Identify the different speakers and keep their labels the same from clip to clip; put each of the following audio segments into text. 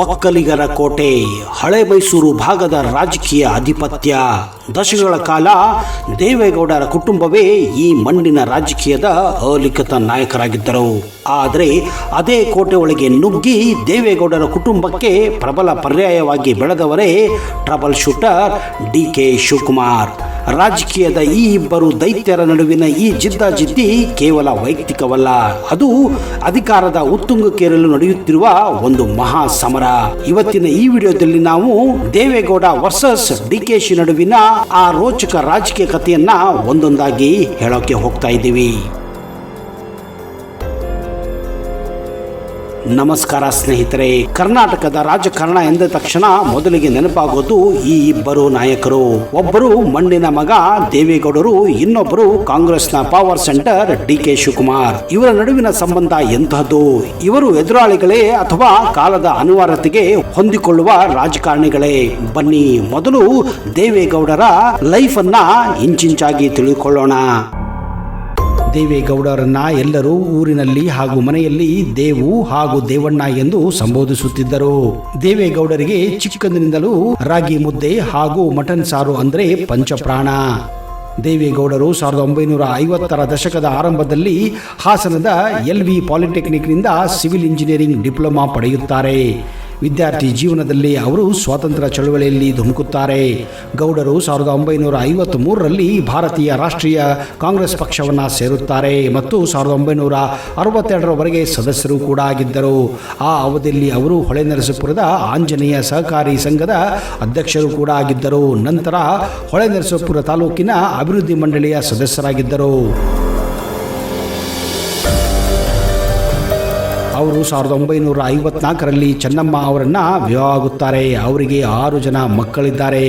Speaker 1: ಒಕ್ಕಲಿಗರ ಕೋಟೆ ಹಳೆ ಮೈಸೂರು ಭಾಗದ ರಾಜಕೀಯ ಆಧಿಪತ್ಯ. ದಶಕಗಳ ಕಾಲ ದೇವೇಗೌಡರ ಕುಟುಂಬವೇ ಈ ಮಣ್ಣಿನ ರಾಜಕೀಯದ ಅಲಿಖಿತ ನಾಯಕರಾಗಿದ್ದರು. ಆದರೆ ಅದೇ ಕೋಟೆ ಒಳಗೆ ನುಗ್ಗಿ ದೇವೇಗೌಡರ ಕುಟುಂಬಕ್ಕೆ ಪ್ರಬಲ ಪರ್ಯಾಯವಾಗಿ ಬೆಳೆದವರೇ ಟ್ರಬಲ್ ಶೂಟರ್ ಡಿ.ಕೆ. ಶಿವಕುಮಾರ್. ರಾಜಕೀಯದ ಈ ಇಬ್ಬರು ದೈತ್ಯರ ನಡುವಿನ ಈ ಜಿದ್ದಾಜಿದ್ದಿ ಕೇವಲ ವೈಯಕ್ತಿಕವಲ್ಲ, ಅದು ಅಧಿಕಾರದ ಉತ್ತುಂಗಕ್ಕೇರಲು ನಡೆಯುತ್ತಿರುವ ಒಂದು ಮಹಾ ಸಮರ. ಇವತ್ತಿನ ಈ ವಿಡಿಯೋದಲ್ಲಿ ನಾವು ದೇವೇಗೌಡ ವರ್ಸಸ್ ಡಿ.ಕೆ.ಶಿ ನಡುವಿನ ಆ ರೋಚಕ ರಾಜಕೀಯ ಕಥೆಯನ್ನ ಒಂದೊಂದಾಗಿ ಹೇಳೋಕೆ ಹೋಗ್ತಾ ಇದ್ದೀವಿ. ನಮಸ್ಕಾರ ಸ್ನೇಹಿತರೆ. ಕರ್ನಾಟಕದ ರಾಜಕಾರಣ ಎಂದ ತಕ್ಷಣ ಮೊದಲಿಗೆ ನೆನಪಾಗೋದು ಈ ಇಬ್ಬರು ನಾಯಕರು. ಒಬ್ಬರು ಮಣ್ಣಿನ ಮಗ ದೇವೇಗೌಡರು, ಇನ್ನೊಬ್ಬರು ಕಾಂಗ್ರೆಸ್ನ ಪವರ್ ಸೆಂಟರ್ ಡಿ.ಕೆ. ಶಿವಕುಮಾರ್. ಇವರ ನಡುವಿನ ಸಂಬಂಧ ಎಂತಹದ್ದು? ಇವರು ಎದುರಾಳಿಗಳೇ ಅಥವಾ ಕಾಲದ ಅನಿವಾರ್ಯತೆಗೆ ಹೊಂದಿಕೊಳ್ಳುವ ರಾಜಕಾರಣಿಗಳೇ? ಬನ್ನಿ ಮೊದಲು ದೇವೇಗೌಡರ ಲೈಫ್ ಅನ್ನ ಇಂಚಿಂಚಾಗಿ ತಿಳಿದುಕೊಳ್ಳೋಣ. ದೇವೇಗೌಡರನ್ನ ಎಲ್ಲರೂ ಊರಿನಲ್ಲಿ ಹಾಗೂ ಮನೆಯಲ್ಲಿ ದೇವು ಹಾಗೂ ದೇವಣ್ಣ ಎಂದು ಸಂಬೋಧಿಸುತ್ತಿದ್ದರು. ದೇವೇಗೌಡರಿಗೆ ಚಿಕ್ಕಂದಿನಿಂದಲೂ ರಾಗಿ ಮುದ್ದೆ ಹಾಗೂ ಮಟನ್ ಸಾರು ಅಂದ್ರೆ ಪಂಚಪ್ರಾಣ. ದೇವೇಗೌಡರು 1950ರ ದಶಕದ ಆರಂಭದಲ್ಲಿ ಹಾಸನದ LV ಪಾಲಿಟೆಕ್ನಿಕ್ನಿಂದ ಸಿವಿಲ್ ಇಂಜಿನಿಯರಿಂಗ್ ಡಿಪ್ಲೊಮಾ ಪಡೆಯುತ್ತಾರೆ. ವಿದ್ಯಾರ್ಥಿ ಜೀವನದಲ್ಲಿ ಅವರು ಸ್ವಾತಂತ್ರ್ಯ ಚಳವಳಿಯಲ್ಲಿ ಧುಮುಕುತ್ತಾರೆ. ಗೌಡರು 1953ರಲ್ಲಿ ಭಾರತೀಯ ರಾಷ್ಟ್ರೀಯ ಕಾಂಗ್ರೆಸ್ ಪಕ್ಷವನ್ನು ಸೇರುತ್ತಾರೆ ಮತ್ತು 1962ರವರೆಗೆ ಸದಸ್ಯರು ಕೂಡ ಆಗಿದ್ದರು. ಆ ಅವಧಿಯಲ್ಲಿ ಅವರು ಹೊಳೆನರಸೀಪುರದ ಆಂಜನೇಯ ಸಹಕಾರಿ ಸಂಘದ ಅಧ್ಯಕ್ಷರು ಕೂಡ ಆಗಿದ್ದರು. ನಂತರ ಹೊಳೆನರಸೀಪುರ ತಾಲೂಕಿನ ಅಭಿವೃದ್ಧಿ ಮಂಡಳಿಯ ಸದಸ್ಯರಾಗಿದ್ದರು. ಅವರು 1954ರಲ್ಲಿ ಚೆನ್ನಮ್ಮ ಅವರನ್ನ ವಿವಾಹ ಆಗುತ್ತಾರೆ. ಅವರಿಗೆ 6 ಜನ ಮಕ್ಕಳಿದ್ದಾರೆ.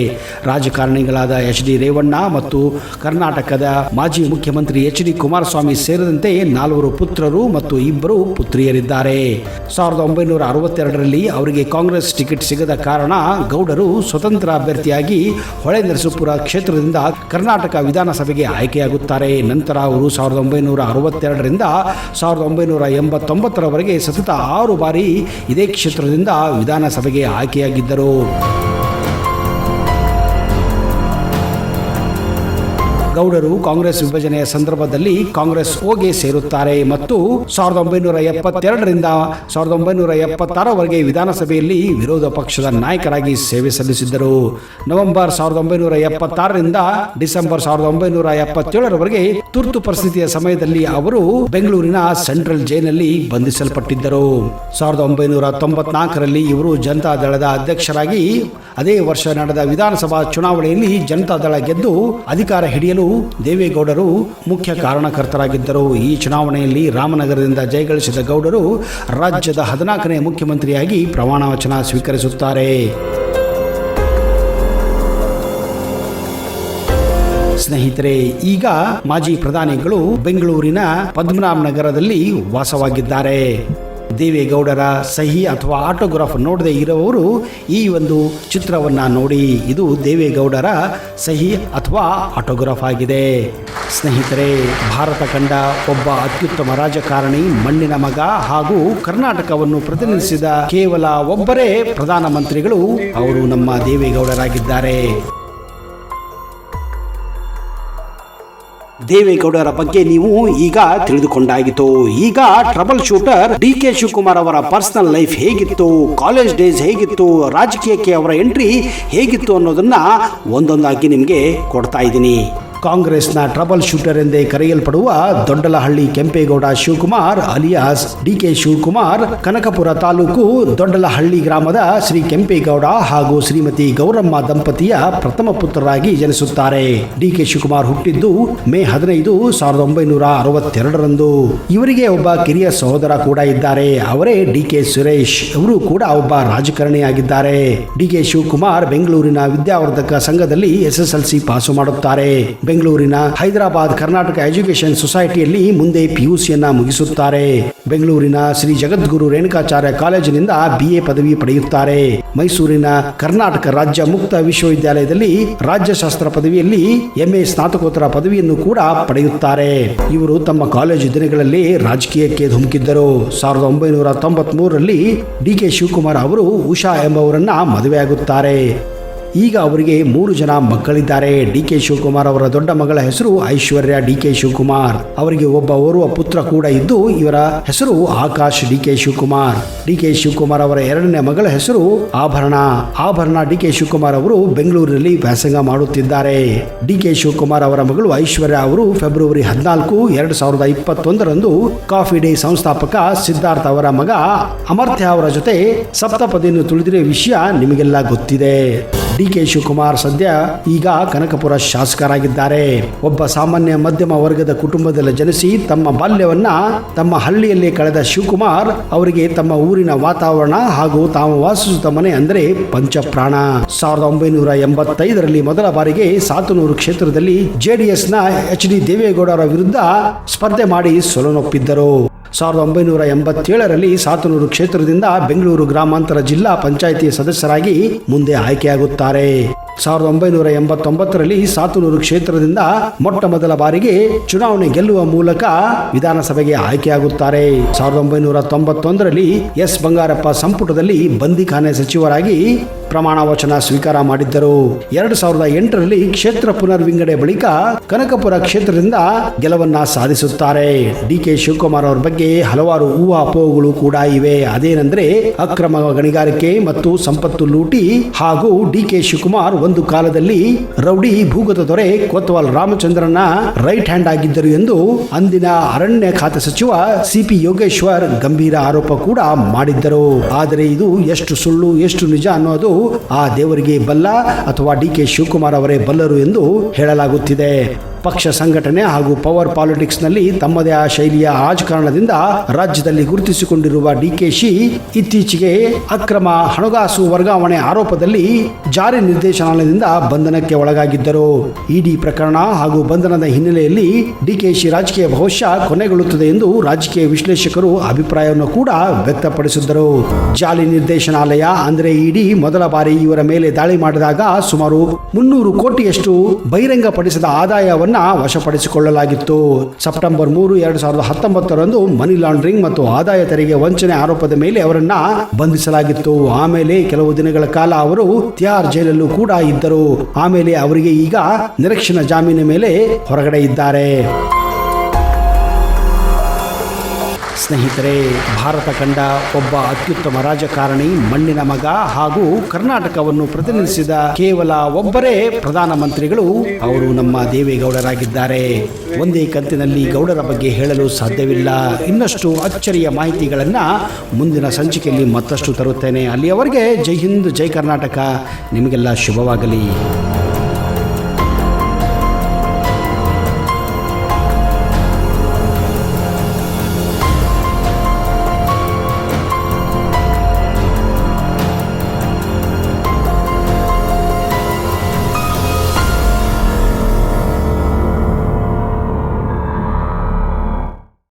Speaker 1: ರಾಜಕಾರಣಿಗಳಾದ ಎಚ್ ಡಿ ರೇವಣ್ಣ ಮತ್ತು ಕರ್ನಾಟಕದ ಮಾಜಿ ಮುಖ್ಯಮಂತ್ರಿ ಎಚ್.ಡಿ. ಕುಮಾರಸ್ವಾಮಿ ಸೇರಿದಂತೆ 4 ಪುತ್ರರು ಮತ್ತು 2 ಪುತ್ರಿಯರಿದ್ದಾರೆ. 1962ರಲ್ಲಿ ಅವರಿಗೆ ಕಾಂಗ್ರೆಸ್ ಟಿಕೆಟ್ ಸಿಗದ ಕಾರಣ ಗೌಡರು ಸ್ವತಂತ್ರ ಅಭ್ಯರ್ಥಿಯಾಗಿ ಹೊಳೆನರಸೀಪುರ ಕ್ಷೇತ್ರದಿಂದ ಕರ್ನಾಟಕ ವಿಧಾನಸಭೆಗೆ ಆಯ್ಕೆಯಾಗುತ್ತಾರೆ. ನಂತರ ಅವರು 1962ರಿಂದ 1989ರವರೆಗೆ ಸತತ 6 ಬಾರಿ ಇದೇ ಕ್ಷೇತ್ರದಿಂದ ವಿಧಾನಸಭೆಗೆ ಆಯ್ಕೆಯಾಗಿದ್ದರು. ಗೌಡರು ಕಾಂಗ್ರೆಸ್ ವಿಭಜನೆಯ ಸಂದರ್ಭದಲ್ಲಿ ಕಾಂಗ್ರೆಸ್ ಓಗೆ ಸೇರುತ್ತಾರೆ ಮತ್ತು 1972ರಿಂದ 1976ರವರೆಗೆ ವಿಧಾನಸಭೆಯಲ್ಲಿ ವಿರೋಧ ಪಕ್ಷದ ನಾಯಕರಾಗಿ ಸೇವೆ ಸಲ್ಲಿಸಿದ್ದರು. ನವೆಂಬರ್ 1976ರಿಂದ ಡಿಸೆಂಬರ್ 1977ರವರೆಗೆ ತುರ್ತು ಪರಿಸ್ಥಿತಿಯ ಸಮಯದಲ್ಲಿ ಅವರು ಬೆಂಗಳೂರಿನ ಸೆಂಟ್ರಲ್ ಜೈಲಿನಲ್ಲಿ ಬಂಧಿಸಲ್ಪಟ್ಟಿದ್ದರು. 1994ರಲ್ಲಿ ಇವರು ಜನತಾ ದಳದ ಅಧ್ಯಕ್ಷರಾಗಿ ಅದೇ ವರ್ಷ ನಡೆದ ವಿಧಾನಸಭಾ ಚುನಾವಣೆಯಲ್ಲಿ ಜನತಾ ದಳ ಗೆದ್ದು ಅಧಿಕಾರ ಹಿಡಿಯಲು ದೇವೇಗೌಡರು ಮುಖ್ಯ ಕಾರಣಕರ್ತರಾಗಿದ್ದರು. ಈ ಚುನಾವಣೆಯಲ್ಲಿ ರಾಮನಗರದಿಂದ ಜಯಗಳಿಸಿದ ಗೌಡರು ರಾಜ್ಯದ 14ನೇ ಮುಖ್ಯಮಂತ್ರಿಯಾಗಿ ಪ್ರಮಾಣ ವಚನ ಸ್ವೀಕರಿಸುತ್ತಾರೆ. ಸ್ನೇಹಿತರೆ, ಈಗ ಮಾಜಿ ಪ್ರಧಾನಿಗಳು ಬೆಂಗಳೂರಿನ ಪದ್ಮನಾಭನಗರದಲ್ಲಿ ವಾಸವಾಗಿದ್ದಾರೆ. ದೇವೇಗೌಡರ ಸಹಿ ಅಥವಾ ಆಟೋಗ್ರಾಫ್ ನೋಡದೆ ಇರುವವರು ಈ ಒಂದು ಚಿತ್ರವನ್ನು ನೋಡಿ. ಇದು ದೇವೇಗೌಡರ ಸಹಿ ಅಥವಾ ಆಟೋಗ್ರಾಫ್ ಆಗಿದೆ. ಸ್ನೇಹಿತರೆ, ಭಾರತ ಕಂಡ ಒಬ್ಬ ಅತ್ಯುತ್ತಮ ರಾಜಕಾರಣಿ, ಮಣ್ಣಿನ ಮಗ ಹಾಗೂ ಕರ್ನಾಟಕವನ್ನು ಪ್ರತಿನಿಧಿಸಿದ ಕೇವಲ ಒಬ್ಬರೇ ಪ್ರಧಾನಮಂತ್ರಿಗಳು, ಅವರು ನಮ್ಮ ದೇವೇಗೌಡರಾಗಿದ್ದಾರೆ. ದೇವೇಗೌಡರ ಬಗ್ಗೆ ನೀವು ಈಗ ತಿಳಿದುಕೊಂಡಾಗಿತ್ತು. ಈಗ ಟ್ರಬಲ್ ಶೂಟರ್ ಡಿ.ಕೆ. ಶಿವಕುಮಾರ್ ಅವರ ಪರ್ಸನಲ್ ಲೈಫ್ ಹೇಗಿತ್ತು, ಕಾಲೇಜ್ ಡೇಸ್ ಹೇಗಿತ್ತು, ರಾಜಕೀಯಕ್ಕೆ ಅವರ ಎಂಟ್ರಿ ಹೇಗಿತ್ತು ಅನ್ನೋದನ್ನ ಒಂದೊಂದಾಗಿ ನಿಮಗೆ ಕೊಡ್ತಾ ಇದ್ದೀನಿ. ಕಾಂಗ್ರೆಸ್ನ ಟ್ರಬಲ್ ಶೂಟರ್ ಎಂದೇ ಕರೆಯಲ್ಪಡುವ ದೊಡ್ಡಲಹಳ್ಳಿ ಕೆಂಪೇಗೌಡ ಶಿವಕುಮಾರ್ ಅಲಿಯಾಸ್ ಡಿ.ಕೆ. ಶಿವಕುಮಾರ್ ಕನಕಪುರ ತಾಲೂಕು ದೊಡ್ಡಲಹಳ್ಳಿ ಗ್ರಾಮದ ಶ್ರೀ ಕೆಂಪೇಗೌಡ ಹಾಗೂ ಶ್ರೀಮತಿ ಗೌರಮ್ಮ ದಂಪತಿಯ ಪ್ರಥಮ ಪುತ್ರರಾಗಿ ಜನಿಸುತ್ತಾರೆ. ಡಿ.ಕೆ. ಶಿವಕುಮಾರ್ ಹುಟ್ಟಿದ್ದು ಮೇ 15, 1962ರಂದು. ಇವರಿಗೆ ಒಬ್ಬ ಕಿರಿಯ ಸಹೋದರ ಕೂಡ ಇದ್ದಾರೆ. ಅವರೇ ಡಿ.ಕೆ. ಸುರೇಶ್. ಅವರು ಕೂಡ ಒಬ್ಬ ರಾಜಕಾರಣಿಯಾಗಿದ್ದಾರೆ. ಡಿ.ಕೆ. ಶಿವಕುಮಾರ್ ಬೆಂಗಳೂರಿನ ವಿದ್ಯಾವರ್ಧಕ ಸಂಘದಲ್ಲಿ SSLC ಪಾಸು ಮಾಡುತ್ತಾರೆ. ಬೆಂಗಳೂರಿನ ಹೈದರಾಬಾದ್ ಕರ್ನಾಟಕ ಎಜುಕೇಶನ್ ಸೊಸೈಟಿಯಲ್ಲಿ ಮುಂದೆ ಪಿಯುಸಿಯನ್ನ ಮುಗಿಸುತ್ತಾರೆ. ಬೆಂಗಳೂರಿನ ಶ್ರೀ ಜಗದ್ಗುರು ರೇಣುಕಾಚಾರ್ಯ ಕಾಲೇಜಿನಿಂದ BA ಪದವಿ ಪಡೆಯುತ್ತಾರೆ. ಮೈಸೂರಿನ ಕರ್ನಾಟಕ ರಾಜ್ಯ ಮುಕ್ತ ವಿಶ್ವವಿದ್ಯಾಲಯದಲ್ಲಿ ರಾಜ್ಯಶಾಸ್ತ್ರ ಪದವಿಯಲ್ಲಿ MA ಸ್ನಾತಕೋತ್ತರ ಪದವಿಯನ್ನು ಕೂಡ ಪಡೆಯುತ್ತಾರೆ. ಇವರು ತಮ್ಮ ಕಾಲೇಜು ದಿನಗಳಲ್ಲಿ ರಾಜಕೀಯಕ್ಕೆ ಧುಮುಕಿದ್ದರು. 1993ರಲ್ಲಿ DK ಶಿವಕುಮಾರ್ ಅವರು ಉಷಾ ಎಂಬವರನ್ನ ಮದುವೆಯಾಗುತ್ತಾರೆ. ಈಗ ಅವರಿಗೆ 3 ಜನ ಮಕ್ಕಳಿದ್ದಾರೆ. DK ಶಿವಕುಮಾರ್ ಅವರ ದೊಡ್ಡ ಮಗಳ ಹೆಸರು ಐಶ್ವರ್ಯ DK ಶಿವಕುಮಾರ್. ಅವರಿಗೆ ಒಬ್ಬ ಓರ್ವ ಪುತ್ರ ಕೂಡ ಇದ್ದು ಇವರ ಹೆಸರು ಆಕಾಶ್ DK ಶಿವಕುಮಾರ್. DK ಶಿವಕುಮಾರ್ ಅವರ 2ನೇ ಮಗಳ ಹೆಸರು ಆಭರಣ DK ಶಿವಕುಮಾರ್ ಅವರು ಬೆಂಗಳೂರಿನಲ್ಲಿ ವ್ಯಾಸಂಗ ಮಾಡುತ್ತಿದ್ದಾರೆ. DK ಶಿವಕುಮಾರ್ ಅವರ ಮಗಳು ಐಶ್ವರ್ಯ ಅವರು ಫೆಬ್ರವರಿ 14, 2021ರಂದು ಕಾಫಿ ಡೇ ಸಂಸ್ಥಾಪಕ ಸಿದ್ಧಾರ್ಥ ಅವರ ಮಗ ಅಮರ್ಥ್ಯ ಅವರ ಜೊತೆ ಸಪ್ತಪದಿಯನ್ನು ತುಳಿದಿರುವ ವಿಷಯ ನಿಮಗೆಲ್ಲ ಗೊತ್ತಿದೆ. DK ಶಿವಕುಮಾರ್ ಸದ್ಯ ಈಗ ಕನಕಪುರ ಶಾಸಕರಾಗಿದ್ದಾರೆ. ಒಬ್ಬ ಸಾಮಾನ್ಯ ಮಧ್ಯಮ ವರ್ಗದ ಕುಟುಂಬದಲ್ಲಿ ಜನಿಸಿ ತಮ್ಮ ಬಾಲ್ಯವನ್ನ ತಮ್ಮ ಹಳ್ಳಿಯಲ್ಲಿ ಕಳೆದ ಶಿವಕುಮಾರ್ ಅವರಿಗೆ ತಮ್ಮ ಊರಿನ ವಾತಾವರಣ ಹಾಗೂ ತಾವು ವಾಸಿಸುತ್ತ ಮನೆ ಅಂದರೆ ಪಂಚಪ್ರಾಣ. 1985ರಲ್ಲಿ ಮೊದಲ ಬಾರಿಗೆ ಸಾತನೂರು ಕ್ಷೇತ್ರದಲ್ಲಿ JDSನ HD ದೇವೇಗೌಡರ ವಿರುದ್ಧ ಸ್ಪರ್ಧೆ ಮಾಡಿ ಸೋಲನ್ನೊಪ್ಪಿದ್ದರು. 1987ರಲ್ಲಿ ಸಾತನೂರು ಕ್ಷೇತ್ರದಿಂದ ಬೆಂಗಳೂರು ಗ್ರಾಮಾಂತರ ಜಿಲ್ಲಾ ಪಂಚಾಯಿತಿ ಸದಸ್ಯರಾಗಿ ಮುಂದೆ ಆಯ್ಕೆಯಾಗುತ್ತಾರೆ. 1989ರಲ್ಲಿ ಸಾತನೂರು ಕ್ಷೇತ್ರದಿಂದ ಮೊಟ್ಟ ಮೊದಲ ಬಾರಿಗೆ ಚುನಾವಣೆ ಗೆಲ್ಲುವ ಮೂಲಕ ವಿಧಾನಸಭೆಗೆ ಆಯ್ಕೆಯಾಗುತ್ತಾರೆ. 1991ರಲ್ಲಿ S ಬಂಗಾರಪ್ಪ ಸಂಪುಟದಲ್ಲಿ ಬಂದಿಖಾನೆ ಸಚಿವರಾಗಿ ಪ್ರಮಾಣ ವಚನ ಸ್ವೀಕಾರ ಮಾಡಿದ್ದರು. 2008ರಲ್ಲಿ ಕ್ಷೇತ್ರ ಪುನರ್ವಿಂಗಡೆ ಬಳಿಕ ಕನಕಪುರ ಕ್ಷೇತ್ರದಿಂದ ಗೆಲುವನ್ನ ಸಾಧಿಸುತ್ತಾರೆ. DK ಶಿವಕುಮಾರ್ ಅವರ ಬಗ್ಗೆ ಹಲವಾರು ಊಹಾಪೋಹಗಳು ಕೂಡ ಇವೆ. ಅದೇನೆಂದ್ರೆ ಅಕ್ರಮ ಗಣಿಗಾರಿಕೆ ಮತ್ತು ಸಂಪತ್ತು ಲೂಟಿ ಹಾಗೂ DK ಶಿವಕುಮಾರ್ ಒಂದು ಕಾಲದಲ್ಲಿ ರೌಡಿ ಭೂಗತ ದೊರೆ ಕೊತ್ವಾಲ್ ರಾಮಚಂದ್ರನ ರೈಟ್ ಹ್ಯಾಂಡ್ ಆಗಿದ್ದರು ಎಂದು ಅಂದಿನ ಅರಣ್ಯ ಖಾತೆ ಸಚಿವ CP ಯೋಗೇಶ್ವರ್ ಗಂಭೀರ ಆರೋಪ ಕೂಡ ಮಾಡಿದ್ದರು. ಆದರೆ ಇದು ಎಷ್ಟು ಸುಳ್ಳು ಎಷ್ಟು ನಿಜ ಅನ್ನೋದು ಆ ದೇವರಿಗೆ ಬಲ್ಲ ಅಥವಾ DK ಶಿವಕುಮಾರ್ ಅವರೇ ಬಲ್ಲರು ಎಂದು ಹೇಳಲಾಗುತ್ತಿದೆ. ಪಕ್ಷ ಸಂಘಟನೆ ಹಾಗೂ ಪವರ್ ಪಾಲಿಟಿಕ್ಸ್ ನಲ್ಲಿ ತಮ್ಮದೇ ಆ ಶೈಲಿಯ ರಾಜಕಾರಣದಿಂದ ರಾಜ್ಯದಲ್ಲಿ ಗುರುತಿಸಿಕೊಂಡಿರುವ DKಶಿ ಇತ್ತೀಚೆಗೆ ಅಕ್ರಮ ಹಣಕಾಸು ವರ್ಗಾವಣೆ ಆರೋಪದಲ್ಲಿ ಜಾರಿ ನಿರ್ದೇಶನಾಲಯದಿಂದ ಬಂಧನಕ್ಕೆ ಒಳಗಾಗಿದ್ದರು. ED ಪ್ರಕರಣ ಹಾಗೂ ಬಂಧನದ ಹಿನ್ನೆಲೆಯಲ್ಲಿ DKಶಿ ರಾಜಕೀಯ ಭವಿಷ್ಯ ಕೊನೆಗೊಳ್ಳುತ್ತದೆ ಎಂದು ರಾಜಕೀಯ ವಿಶ್ಲೇಷಕರು ಅಭಿಪ್ರಾಯವನ್ನು ಕೂಡ ವ್ಯಕ್ತಪಡಿಸಿದ್ದರು. ಜಾಲಿ ನಿರ್ದೇಶನಾಲಯ ಅಂದರೆ ED ಮೊದಲ ಬಾರಿ ಇವರ ಮೇಲೆ ದಾಳಿ ಮಾಡಿದಾಗ ಸುಮಾರು 300 ಕೋಟಿಯಷ್ಟು ಬಹಿರಂಗಪಡಿಸಿದ ಆದಾಯವನ್ನು ವಶಪಡಿಸಿಕೊಳ್ಳಲಾಗಿತ್ತು. ಸೆಪ್ಟೆಂಬರ್ 3, 2019ರಂದು ಮನಿ ಲಾಂಡ್ರಿಂಗ್ ಮತ್ತು ಆದಾಯ ತೆರಿಗೆ ವಂಚನೆ ಆರೋಪದ ಮೇಲೆ ಅವರನ್ನ ಬಂಧಿಸಲಾಗಿತ್ತು. ಆಮೇಲೆ ಕೆಲವು ದಿನಗಳ ಕಾಲ ಅವರು ತಿಹಾರ್ ಜೈಲಲ್ಲೂ ಕೂಡ ಇದ್ದರು. ಆಮೇಲೆ ಅವರಿಗೆ ಈಗ ನಿರೀಕ್ಷಣಾ ಜಾಮೀನಿನ ಮೇಲೆ ಹೊರಗಡೆ ಇದ್ದಾರೆ. ಸ್ನೇಹಿತರೆ, ಭಾರತ ಕಂಡ ಒಬ್ಬ ಅತ್ಯುತ್ತಮ ರಾಜಕಾರಣಿ, ಮಣ್ಣಿನ ಮಗ ಹಾಗೂ ಕರ್ನಾಟಕವನ್ನು ಪ್ರತಿನಿಧಿಸಿದ ಕೇವಲ ಒಬ್ಬರೇ ಪ್ರಧಾನಮಂತ್ರಿಗಳು, ಅವರು ನಮ್ಮ ದೇವೇಗೌಡರಾಗಿದ್ದಾರೆ. ಒಂದೇ ಕಂತಿನಲ್ಲಿ ಗೌಡರ ಬಗ್ಗೆ ಹೇಳಲು ಸಾಧ್ಯವಿಲ್ಲ. ಇನ್ನಷ್ಟು ಅಚ್ಚರಿಯ ಮಾಹಿತಿಗಳನ್ನ ಮುಂದಿನ ಸಂಚಿಕೆಯಲ್ಲಿ ಮತ್ತಷ್ಟು ತರುತ್ತೇನೆ. ಅಲ್ಲಿಯವರೆಗೆ ಜೈ ಹಿಂದ್, ಜೈ ಕರ್ನಾಟಕ. ನಿಮಗೆಲ್ಲ ಶುಭವಾಗಲಿ.